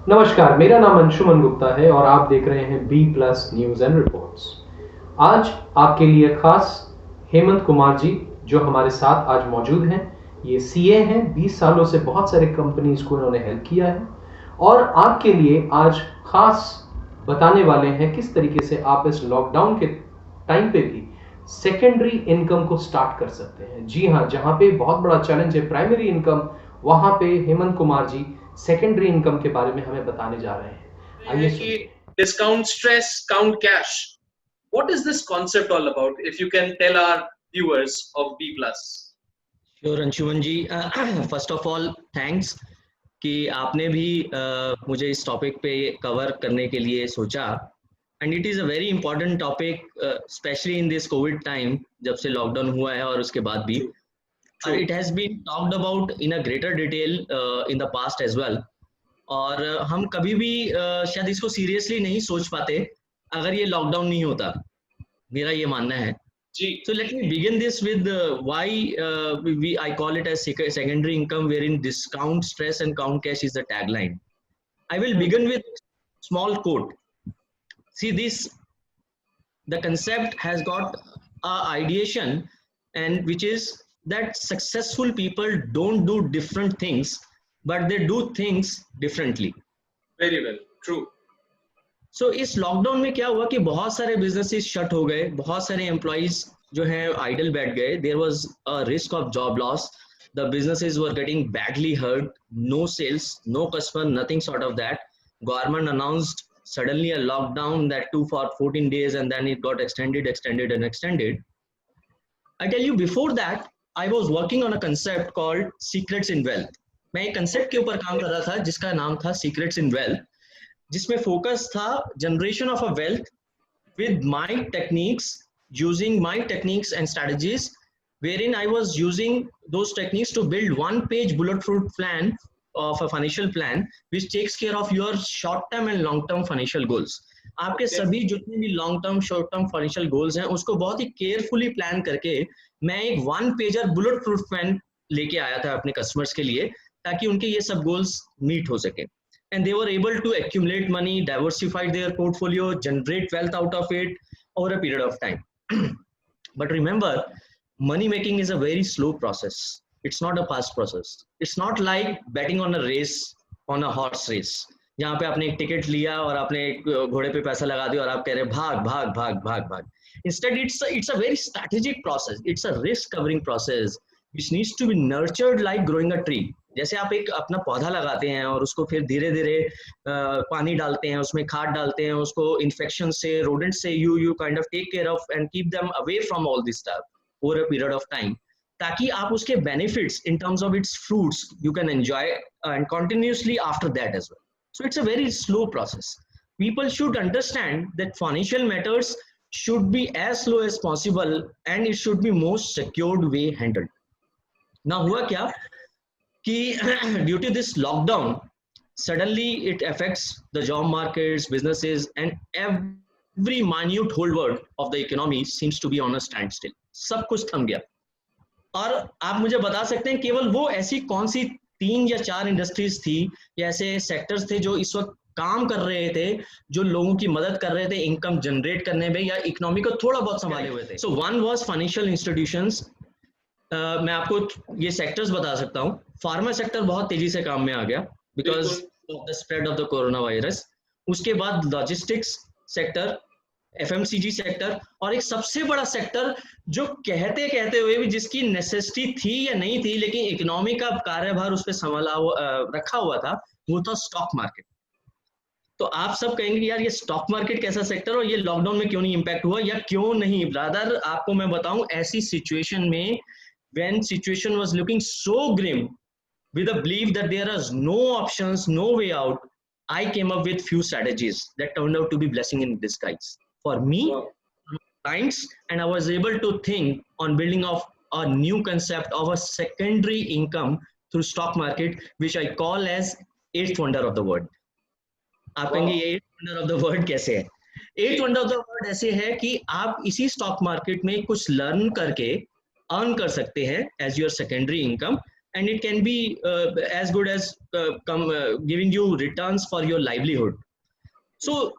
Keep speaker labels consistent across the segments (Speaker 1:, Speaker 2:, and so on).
Speaker 1: नमस्कार, मेरा नाम अंशुमन गुप्ता है और आप देख रहे हैं B plus news and reports. आज आपके लिए खास हेमंत कुमार जी जो हमारे साथ आज मौजूद हैं। ये सीए हैं, 20 सालों से बहुत सारे कंपनीज को इन्होंने हेल्प किया है और आपके लिए आज खास बताने वाले हैं किस तरीके से आप इस लॉकडाउन के टाइम पे भी सेकेंडरी इनकम को स्टार्ट कर सकते हैं। जी हाँ, जहां पे बहुत बड़ा चैलेंज है प्राइमरी इनकम, वहां पे हेमंत कुमार जी सेकेंडरी इनकम के बारे में हमें बताने जा रहे हैं। आइए सुनिए।
Speaker 2: Discount stress, count cash. What is this concept all about? If you can tell our viewers of B plus.
Speaker 3: Sure Anshuman ji, first of all thanks कि आपने भी मुझे इस टॉपिक पे कवर करने के लिए सोचा। And it is a very important topic, specially in this Covid time, जब से लॉकडाउन हुआ है और उसके बाद भी it has been talked about in a greater detail in the past as well. और हम कभी भी शायद इसको सीरियसली नहीं सोच पाते अगर ये लॉकडाउन नहीं होता, मेरा ये मानना है। So let me begin this with why I call it as secondary income, wherein discount stress and count cash is the tagline. I will begin with small quote. See this, the concept has got a ideation, and which is that successful people don't do different things, but they do things differently.
Speaker 2: Very well, true.
Speaker 3: सो इस lockdown में क्या हुआ कि बहुत सारे businesses shut हो गए, बहुत सारे एम्प्लॉइज जो हैं आइडल बैठ गए। There was a risk of job loss, the businesses were getting badly hurt, no sales, no customer, nothing sort of that. Government announced suddenly a lockdown, that too for 14 days, and then it got extended. I tell you, before that I was working on a concept called secrets in wealth. मैं एक concept के ऊपर काम कर रहा था जिसका नाम था सीक्रेट्स इन वेल्थ, जिसमें फोकस था generation of a wealth with my techniques, using my techniques and strategies, wherein I was using those techniques to build one page bulletproof plan of a financial plan which takes care of your short term and long term financial goals. आपके सभी जितने भी long term short term financial goals हैं उसको बहुत ही carefully plan करके मैं एक one pager bullet proof plan लेके आया था अपने कस्टमर्स के लिए, ताकि उनके ये सब गोल्स मीट हो सके। And they were able to accumulate money, diversify their portfolio, generate wealth out of it over a period of time. But remember, money making is a very slow process. It's not a fast process. It's not like betting on a race, on a horse race, जहाँ पे आपने एक ticket लिया और आपने एक घोड़े पे पैसा लगा दिया और आप कह रहे भाग भाग भाग भाग भाग। Instead, it's a very strategic process. It's a risk covering process which needs to be nurtured like growing a tree. जैसे आप एक अपना पौधा लगाते हैं और उसको फिर धीरे धीरे पानी डालते हैं, उसमें खाद डालते हैं, उसको इन्फेक्शन से, रोडेंट से you kind of take care of and keep them away from all this stuff over a period of time, ताकि आप उसके benefits in terms of its fruits you can enjoy and continuously after that as well. So it's a very slow process. People should understand that financial matters should be as slow as possible and it should be most secured way handled. Now हुआ क्या कि due to this lockdown, suddenly it affects the job markets, businesses, and every minute whole world of the economy seems to be on a standstill. सब कुछ थम गया। और आप मुझे बता सकते हैं केवल वो ऐसी कौन सी 3 या 4 इंडस्ट्रीज थी या ऐसे सेक्टर्स थे जो इस वक्त काम कर रहे थे, जो लोगों की मदद कर रहे थे इनकम जनरेट करने में या इकोनॉमी को थोड़ा बहुत संभाले हुए थे। So one was financial institutions. मैं आपको ये सेक्टर्स बता सकता हूँ। फार्मा सेक्टर बहुत तेजी से काम में आ गया because of the spread of the corona virus. उसके बाद लॉजिस्टिक्स सेक्टर, एफएमसीजी सेक्टर, और एक सबसे बड़ा सेक्टर जो कहते कहते हुए भी जिसकी नेसेसिटी थी या नहीं थी लेकिन इकोनॉमी का कार्यभार उस पर संभाला रखा हुआ था, वो था स्टॉक मार्केट। तो आप सब कहेंगे कि यार ये स्टॉक मार्केट कैसा सेक्टर और ये लॉकडाउन में क्यों नहीं इम्पैक्ट हुआ या क्यों नहीं। ब्रदर आपको मैं बताऊं, ऐसी सिचुएशन में when situation was looking so grim, with a belief that there is no options, no way out, I came up with few strategies that turned out to be blessing in disguise for me, clients, and I was able to think on building of a new concept of a secondary income through stock market, which I call as eighth wonder of the world. आप कहेंगे ये eighth wonder of the world कैसे है? eighth wonder of the world ऐसे है कि आप इसी स्टॉक मार्केट में कुछ लर्न करके अर्न कर सकते हैं as your secondary income and it can be as good as giving you returns for your livelihood. So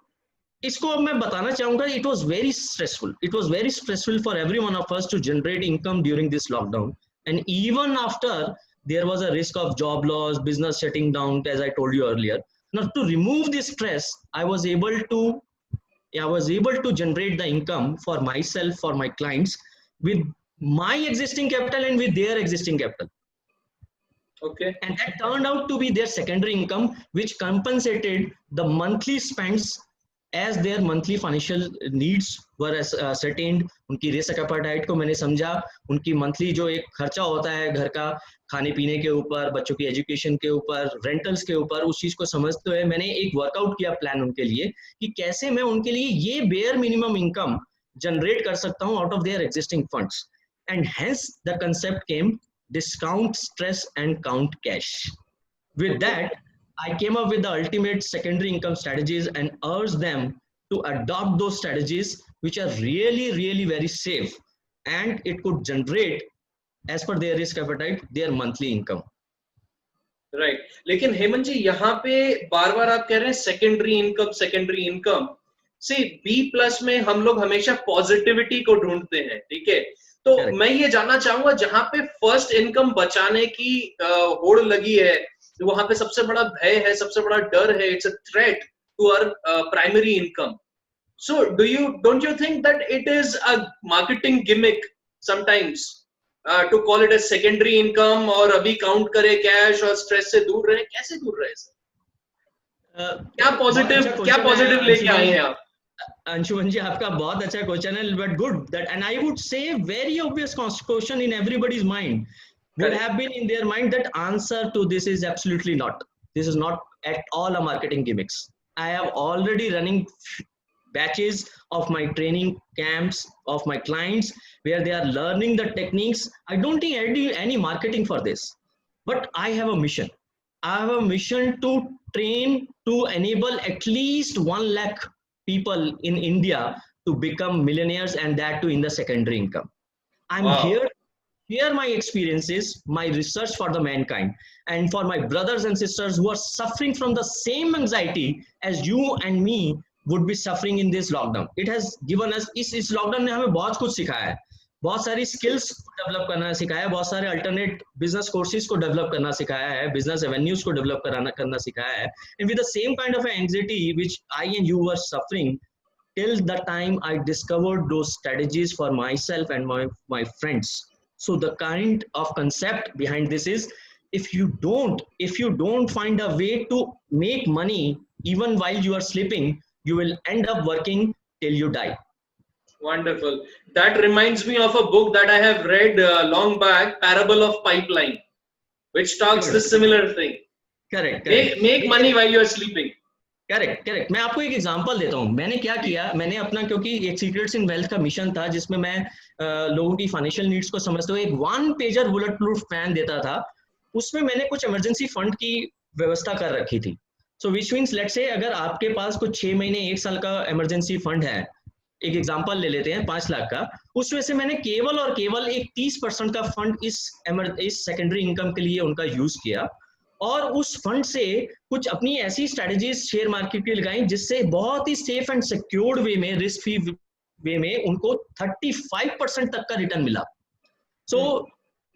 Speaker 3: इसको अब मैं बताना चाहूंगा, it was very stressful. It was very stressful for every one of us to generate income during this lockdown. And even after, there was a risk of job loss, business shutting down, as I told you earlier. Now, to remove this stress, I was able to generate the income for myself, for my clients, with my existing capital and with their existing capital.
Speaker 2: Okay.
Speaker 3: And that turned out to be their secondary income, which compensated the monthly spends as their monthly financial needs were ascertained. उनकी risk appetite को मैंने समझा, उनकी monthly जो एक खर्चा होता है घर का, खाने पीने के ऊपर, बच्चों की एजुकेशन के ऊपर, रेंटल्स के ऊपर, उस चीज को समझते हुए मैंने एक वर्कआउट किया प्लान उनके लिए कि कैसे मैं उनके लिए ये बेयर मिनिमम इनकम जनरेट कर सकता हूँ out of their existing funds. And hence the concept came discount stress and count cash. With that, I came up with the ultimate secondary income strategies and urged them to adopt those strategies, which are really, really very safe, and it could generate, as per their risk appetite, their monthly income.
Speaker 2: Right. लेकिन हेमंत जी यहाँ पे बार-बार आप कह रहे हैं secondary income. See, B+ में हम लोग हमेशा पॉजिटिविटी को ढूंढते हैं, ठीक है? तो मैं ये जानना चाहूंगा, जहां पे फर्स्ट इनकम बचाने की होड़ लगी है, वहां पे सबसे बड़ा भय है, सबसे बड़ा डर है, it's a threat to our primary income. So don't you think that it is a marketing gimmick sometimes to call it as secondary income, और अभी काउंट करे कैश और स्ट्रेस से दूर रहे? कैसे दूर रहे सर? क्या पॉजिटिव लेके आए हैं आप?
Speaker 3: अंशुमन जी, आपका बहुत अच्छा क्वेश्चन है, but good that, and I would say very obvious question in everybody's mind would have been in their mind. That answer to this is absolutely not. This is not at all a marketing gimmicks. I have already running batches of my training camps of my clients where they are learning the techniques. I don't think I do any marketing for this, but I have a mission. I have a mission to train, to enable at least 1 lakh people in India to become millionaires, and that too in the secondary income. I'm here to share my experiences, my research for the mankind, and for my brothers and sisters who are suffering from the same anxiety as you and me would be suffering in this lockdown. It has given us, इस lockdown ने हमें बहुत कुछ सिखाया है, बहुत सारी skills develop करना सिखाया है, बहुत सारे alternate business courses को डेवलप करना सिखाया है, business avenues को डेवलप करना सिखाया है, and with the same kind of anxiety which I and you were suffering till the time I discovered those strategies for myself and my friends. So the kind of concept behind this is, if you don't find a way to make money even while you are sleeping, you will end up working till you die.
Speaker 2: Wonderful. That reminds me of a book that I have read long back, Parable of Pipeline, which talks the similar thing.
Speaker 3: Correct.
Speaker 2: Make money while you are sleeping.
Speaker 3: Correct. मैं आपको एक example देता हूँ. मैंने क्या किया, मैंने अपना, क्योंकि एक सीक्रेट्स इन वेल्थ का मिशन था जिसमें मैं लोगों की फाइनेंशियल नीड्स को समझते हुए एक 1 पेजर बुलेट प्रूफ प्लान देता था. उसमें मैंने कुछ इमरजेंसी फंड की व्यवस्था कर रखी थी. सो विच मीन्स, लेट्स से अगर आपके पास कुछ 6 महीने 1 साल का इमरजेंसी फंड है, एक एग्जांपल ले लेते हैं 5 लाख का, उसमें से मैंने केवल और केवल एक 30% का फंड इस सेकेंडरी इनकम के लिए उनका यूज किया, और उस फंड से कुछ अपनी ऐसी स्ट्रेटजीज शेयर मार्केट की लगाई जिससे बहुत ही सेफ एंड सिक्योर्ड वे में, रिस्क फ्री वे में उनको 35% तक का रिटर्न मिला. सो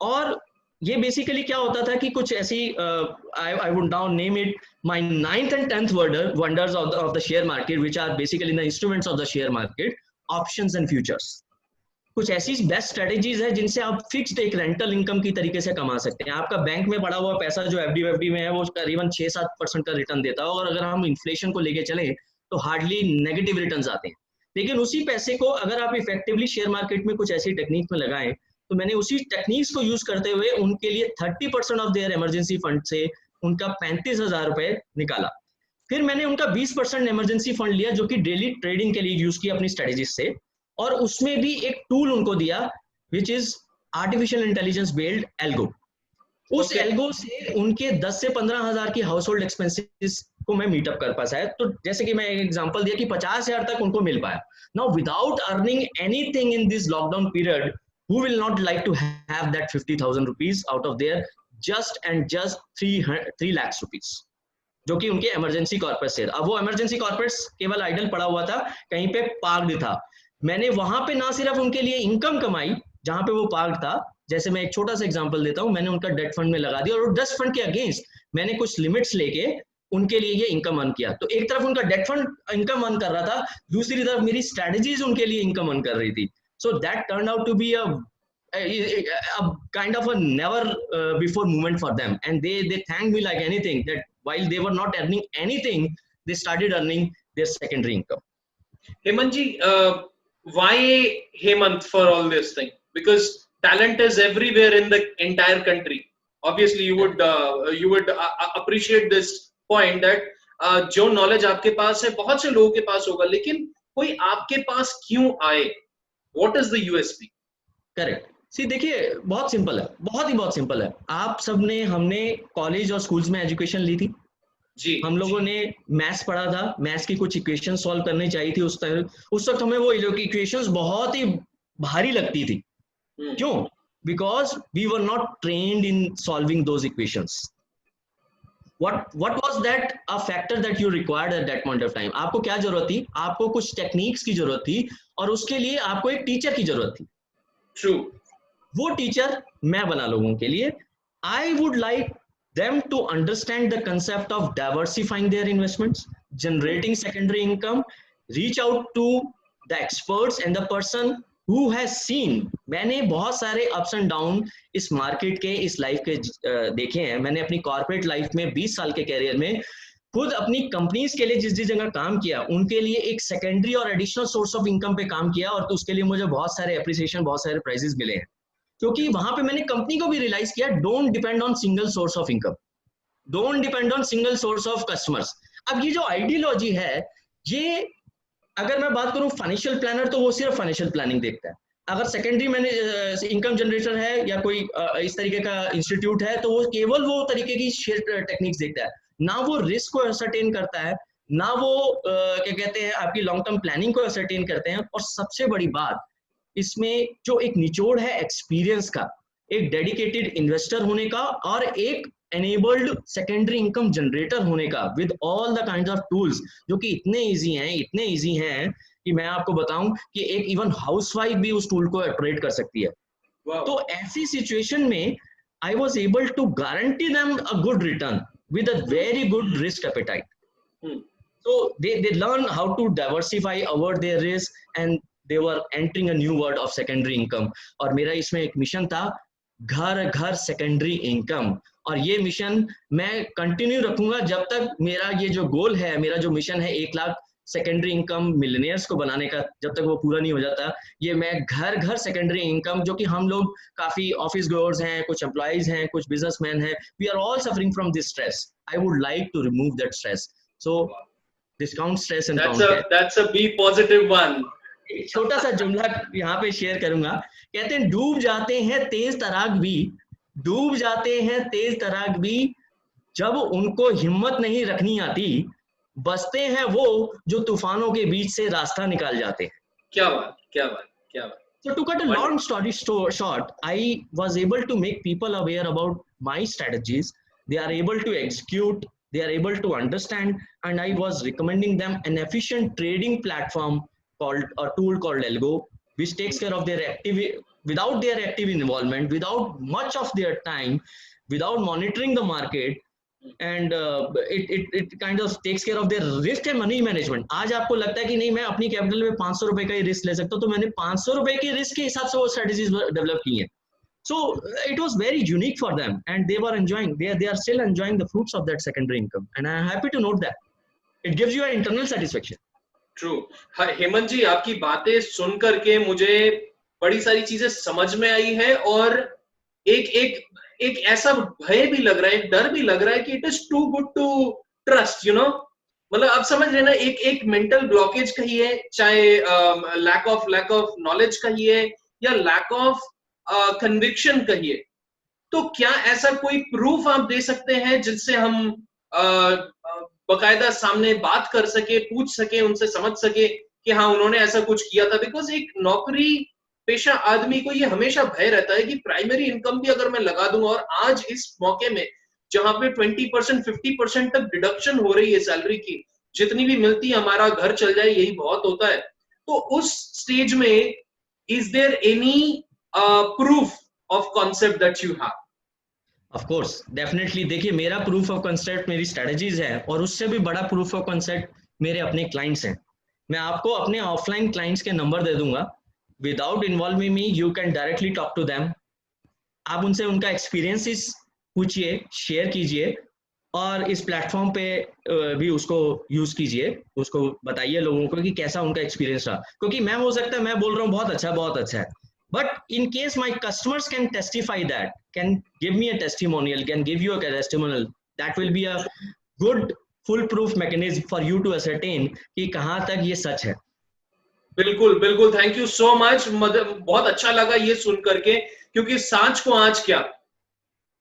Speaker 3: और ये बेसिकली क्या होता था कि कुछ ऐसी I would now name it my 9th and 10th wonders of the share market, which are basically the instruments of the share market, options and futures. कुछ ऐसी बेस्ट स्ट्रेटेजीज है जिनसे आप फिक्स्ड एक रेंटल इनकम की तरीके से कमा सकते हैं. आपका बैंक में पड़ा हुआ पैसा जो एफडी में है वो करीबन 6-7% का रिटर्न देता है, और अगर हम इन्फ्लेशन को लेके चले तो हार्डली नेगेटिव रिटर्न्स आते हैं. लेकिन उसी पैसे को अगर आप इफेक्टिवली शेयर मार्केट में कुछ ऐसी टेक्निक में लगाएं, तो मैंने उसी टेक्निक्स को यूज करते हुए उनके लिए 30% ऑफ देयर इमरजेंसी फंड से उनका 35,000 रुपए निकाला. फिर मैंने उनका 20% इमरजेंसी फंड लिया जो कि डेली ट्रेडिंग के लिए यूज किया अपनी स्ट्रेटेजीज से, और उसमें भी एक टूल उनको दिया which is artificial intelligence based algo. उस एल्गो से उनके 10 से 15,000 की हाउस होल्ड एक्सपेंसेस को मैं मीटअप कर पाया. तो जैसे कि मैं एक एग्जांपल दिया कि 50,000 तक उनको मिल पाया. Now without earning anything in this lockdown period, who will not like to have that 50,000 rupees out of their just 3 lakh rupees, जो कि उनके इमरजेंसी कॉर्पस से। अब वो इमरजेंसी कॉर्पस केवल आइडल पड़ा हुआ था, कहीं पे पार्क्ड था। मैंने वहां पे ना सिर्फ उनके लिए इनकम कमाई जहां पे वो पार्क था, जैसे मैं एक छोटा सा एग्जांपल देता हूं, मैंने उनका डेट फंड में लगा दिया और डेट फंड के अगेंस्ट मैंने कुछ लिमिट्स लेके उनके लिए ये इनकम अर्न किया। तो एक तरफ उनका डेट फंड इनकम अर्न कर रहा था, दूसरी तरफ मेरी स्ट्रेटजीज उनके लिए इनकम अर्न कर रही थी। So that turn out to be a kind of a never before moment for them, and they thanked me like anything, that while they were not earning anything, they started earning their secondary income.
Speaker 2: Hemant ji, why Hemant for all this thing? Because talent is everywhere in the entire country. Obviously you would appreciate this point that जो knowledge आपके पास है बहुत से लोगों के पास होगा, लेकिन कोई आपके पास क्यों आए? What is the USP?
Speaker 3: Correct. See देखिए, बहुत सिंपल है, बहुत सिंपल है। आप सबने, हमने कॉलेज और स्कूल्स में एजुकेशन ली थी
Speaker 2: जी,
Speaker 3: हम लोगों ने मैथ्स पढ़ा था, मैथ्स की कुछ इक्वेशन सॉल्व करनी चाहिए थी उस वक्त हमें वो इक्वेशंस बहुत ही भारी लगती थी। क्यों? Because we were not trained in solving those equations. what was that a factor that you required at that point of time? आपको क्या जरूरत थी? आपको कुछ टेक्निक्स की जरूरत थी और उसके लिए आपको एक टीचर की जरूरत थी।
Speaker 2: ट्रू।
Speaker 3: वो टीचर मैं बना लोगों के लिए। I would like them to understand the concept of diversifying their investments, generating secondary income, reach out to the experts and the person who has seen। मैंने बहुत सारे ups and down इस मार्केट के, इस लाइफ के देखे हैं। मैंने अपनी कॉर्पोरेट लाइफ में 20 साल के कैरियर में खुद अपनी कंपनीज के लिए जिस जिस जगह काम किया, उनके लिए एक सेकेंडरी और एडिशनल सोर्स ऑफ इनकम पे काम किया, और तो उसके लिए मुझे बहुत सारे अप्रिसिएशन, बहुत सारे प्राइजेस मिले हैं, क्योंकि वहां पे मैंने कंपनी को भी रियलाइज किया, don't depend on single source of income, don't depend on single source of customers. अब ये जो आइडियोलॉजी है, ये अगर मैं बात करूं फाइनेंशियल प्लानर, तो वो सिर्फ फाइनेंशियल प्लानिंग देखता है। अगर सेकेंडरी मैंने इनकम जनरेटर है या कोई इस तरीके का इंस्टीट्यूट है, तो वो केवल वो तरीके की शेयर टेक्निक्स देखता है, ना वो रिस्क को असरटेन करता है, ना वो क्या कहते हैं आपकी लॉन्ग टर्म प्लानिंग को असरटेन करते हैं। और सबसे बड़ी बात इसमें जो एक निचोड़ है एक्सपीरियंस का, एक डेडिकेटेड इन्वेस्टर होने का और एक enabled secondary income generator होने का, with all the kinds of tools जो कि इतने इजी हैं कि मैं आपको बताऊं कि एक इवन हाउसवाइफ भी उस टूल को ऑपरेट कर सकती है। wow. तो ऐसी सिचुएशन में I was able to guarantee them a good return with a very good risk appetite. So they learn how to diversify over their risk and they were entering a new world of secondary income. और मेरा इसमें एक mission था, घर घर secondary income, और ये mission मैं कंटिन्यू रखूंगा जब तक मेरा ये जो गोल है, मेरा जो मिशन है 1 लाख सेकेंडरी इनकम मिलियनियर्स को बनाने का, जब तक वो पूरा नहीं हो जाता, ये मैं घर घर सेकेंडरी इनकम, जो कि हम लोग काफी ऑफिस गोअर्स हैं, कुछ एम्प्लॉइज हैं, कुछ बिजनेसमैन हैं, we are all suffering from this stress. I would like to remove that stress, so discount stress and
Speaker 2: that's a be positive one.
Speaker 3: छोटा सा जुमला यहाँ पे शेयर करूंगा, कहते हैं डूब जाते हैं तेज तराग भी, डूब जाते हैं तेज तराग भी, जब उनको हिम्मत नहीं रखनी आती, बसते हैं वो जो तूफानों के बीच से रास्ता निकाल जाते हैं।
Speaker 2: क्या बात, क्या बात, क्या बात।
Speaker 3: So to cut a long story short, I was able to make people aware about my strategies. They are able to execute, they are able to understand, and I was recommending them an efficient trading platform called a tool called Algo, which takes care of their activity without their active involvement, without much of their time, without monitoring the market, and it kind of takes care of their risk and money management. आज आपको लगता है कि नहीं मैं अपनी capital में 500 रुपए का ही रिस्क ले सकता हूँ, तो मैंने 500 रुपए के रिस्क के हिसाब से वो स्ट्रेटजीज डेवलप की हैं। So it was very unique for them, and they were enjoying, they are still enjoying the fruits of that secondary income, and I am happy to note that it gives you an internal satisfaction.
Speaker 2: True. Hemant ji, आपकी बातें सुन करके मुझे बड़ी सारी चीजें समझ में आई है, और एक ऐसा भय भी लग रहा है, एक डर भी लग रहा है कि it is too good to trust, you know, मतलब आप समझ रहे ना, एक मेंटल ब्लॉकेज कहिए, चाहे लैक ऑफ नॉलेज कहिए या लैक ऑफ कन्विक्शन कहिए, तो क्या ऐसा कोई प्रूफ आप दे सकते हैं जिससे हम बकायदा सामने बात कर सके, पूछ सके, उनसे समझ सके कि हाँ उन्होंने ऐसा कुछ किया था? बिकॉज एक नौकरी पेशा आदमी को ये हमेशा भय रहता है कि प्राइमरी इनकम भी अगर मैं लगा दूंगा, और आज इस मौके में जहां पे 20% 50% तक डिडक्शन हो रही है सैलरी की, जितनी भी मिलती है हमारा घर चल जाए यही बहुत होता है, तो उस स्टेज में is there any proof of concept that you have?
Speaker 3: Of course definitely, देखिए मेरा प्रूफ ऑफ कॉन्सेप्ट मेरी स्ट्रेटजीज है, और उससे भी बड़ा प्रूफ ऑफ कॉन्सेप्ट मेरे अपने क्लाइंट्स हैं। मैं आपको अपने ऑफलाइन क्लाइंट्स के नंबर दे दूंगा, without involving me you can directly talk to them. आप उनसे उनका एक्सपीरियंसेस पूछिए, शेयर कीजिए, और इस प्लेटफॉर्म पे भी उसको यूज कीजिए, उसको बताइए लोगों को कि कैसा उनका एक्सपीरियंस रहा। क्योंकि मैं हो सकता है मैं बोल रहा हूँ बहुत अच्छा है, but in case my customers can testify that, can give me a testimonial, can give you a testimonial, that will be a good foolproof mechanism for you to ascertain कि कहाँ तक ये सच है।
Speaker 2: बिल्कुल बिल्कुल, थैंक यू सो मच, बहुत अच्छा लगा ये सुन करके, क्योंकि सांच को आंच क्या।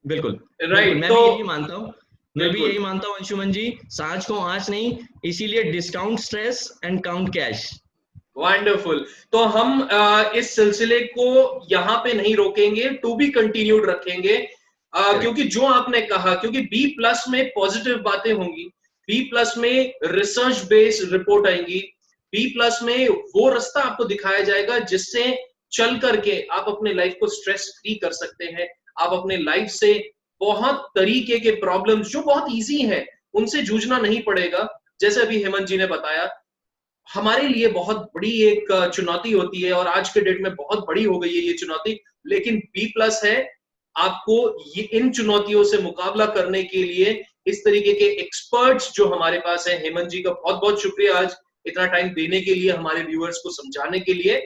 Speaker 3: बिल्कुल
Speaker 2: राइट,
Speaker 3: मैं
Speaker 2: तो
Speaker 3: भी यही मानता हूँ, मैं भी यही मानता हूँ अंशुमन जी, सांच को आंच नहीं, इसीलिए discount stress and count cash.
Speaker 2: Wonderful. तो हम इस सिलसिले को यहाँ पे नहीं रोकेंगे, टू बी कंटिन्यूड रखेंगे, क्योंकि जो आपने कहा, क्योंकि बी प्लस में पॉजिटिव बातें होंगी, बी प्लस में रिसर्च बेस्ड रिपोर्ट आएंगी, बी प्लस में वो रास्ता आपको दिखाया जाएगा जिससे चल करके आप अपने लाइफ को स्ट्रेस फ्री कर सकते हैं। आप अपने लाइफ से बहुत तरीके के प्रॉब्लम्स जो बहुत इजी हैं उनसे जूझना नहीं पड़ेगा। जैसे अभी हेमंत जी ने बताया, हमारे लिए बहुत बड़ी एक चुनौती होती है, और आज के डेट में बहुत बड़ी हो गई है ये चुनौती, लेकिन बी प्लस है आपको ये इन चुनौतियों से मुकाबला करने के लिए। इस तरीके के एक्सपर्ट्स जो हमारे पास है, हेमंत जी का बहुत बहुत शुक्रिया आज इतना टाइम देने के लिए, हमारे व्यूअर्स को समझाने के लिए।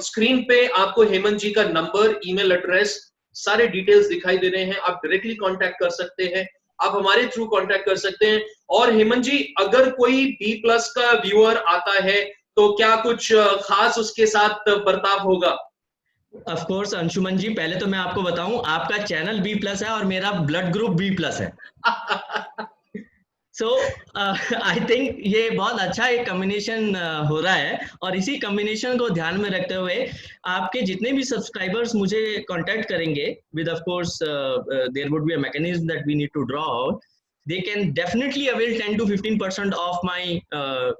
Speaker 2: स्क्रीन पे आपको हेमंत जी का नंबर, ईमेल एड्रेस, सारे डिटेल्स दिखाई दे रहे हैं, आप डायरेक्टली कांटेक्ट कर सकते हैं, आप हमारे थ्रू कांटेक्ट कर सकते हैं। और हेमंत जी, अगर कोई बी प्लस का व्यूअर आता है तो क्या कुछ खास उसके साथ बर्ताव होगा?
Speaker 3: ऑफ कोर्स अंशुमन जी, पहले तो मैं आपको बताऊं, आपका चैनल बी प्लस है और मेरा ब्लड ग्रुप बी प्लस है। सो आई थिंक ये बहुत अच्छा एक कॉम्बिनेशन हो रहा है, और इसी कॉम्बिनेशन को ध्यान में रखते हुए आपके जितने भी सब्सक्राइबर्स मुझे कांटेक्ट करेंगे, with of course there would be a mechanism that we need to draw out, they can definitely avail 10 to 15% of my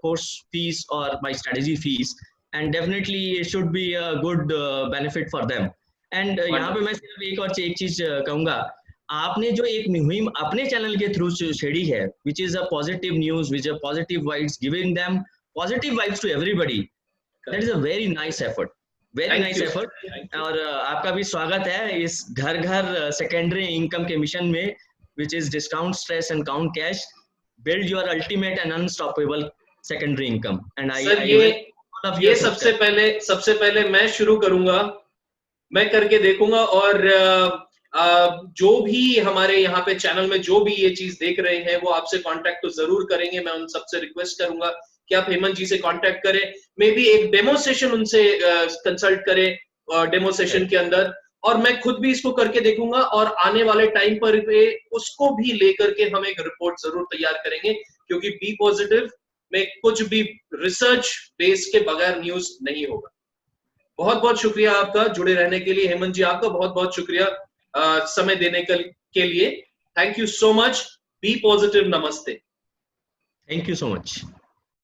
Speaker 3: course fees or my strategy fees, and definitely it should be a good benefit for them. And यहाँ पे मैं सिर्फ एक चीज कहूंगा, आपने जो एक मुहिम अपने चैनल के थ्रू छेड़ी है, which is a positive news, which is a positive vibes, giving them positive vibes to everybody, that is a very nice effort, very nice effort. और आपका भी स्वागत है इस घर घर सेकेंडरी इनकम के मिशन में, which is discount stress and count cash, build your ultimate and unstoppable secondary income. And
Speaker 2: sir, ये सबसे पहले मैं शुरू करूंगा, मैं करके देखूंगा, और जो भी हमारे यहाँ पे चैनल में जो भी ये चीज देख रहे हैं वो आपसे कांटेक्ट तो जरूर करेंगे। मैं उन सबसे रिक्वेस्ट करूंगा कि आप हेमंत जी से कांटेक्ट करें, मे बी एक डेमो सेशन उनसे कंसल्ट करें डेमो सेशन के अंदर, और मैं खुद भी इसको करके देखूंगा, और आने वाले टाइम पर उसको भी लेकर के हम एक रिपोर्ट जरूर तैयार करेंगे, क्योंकि बी पॉजिटिव में कुछ भी रिसर्च बेस के बगैर न्यूज नहीं होगा। बहुत बहुत शुक्रिया आपका जुड़े रहने के लिए। हेमंत जी, आपका बहुत बहुत शुक्रिया समय देने के लिए। Thank you so much. Be positive. नमस्ते।
Speaker 3: Thank you so much.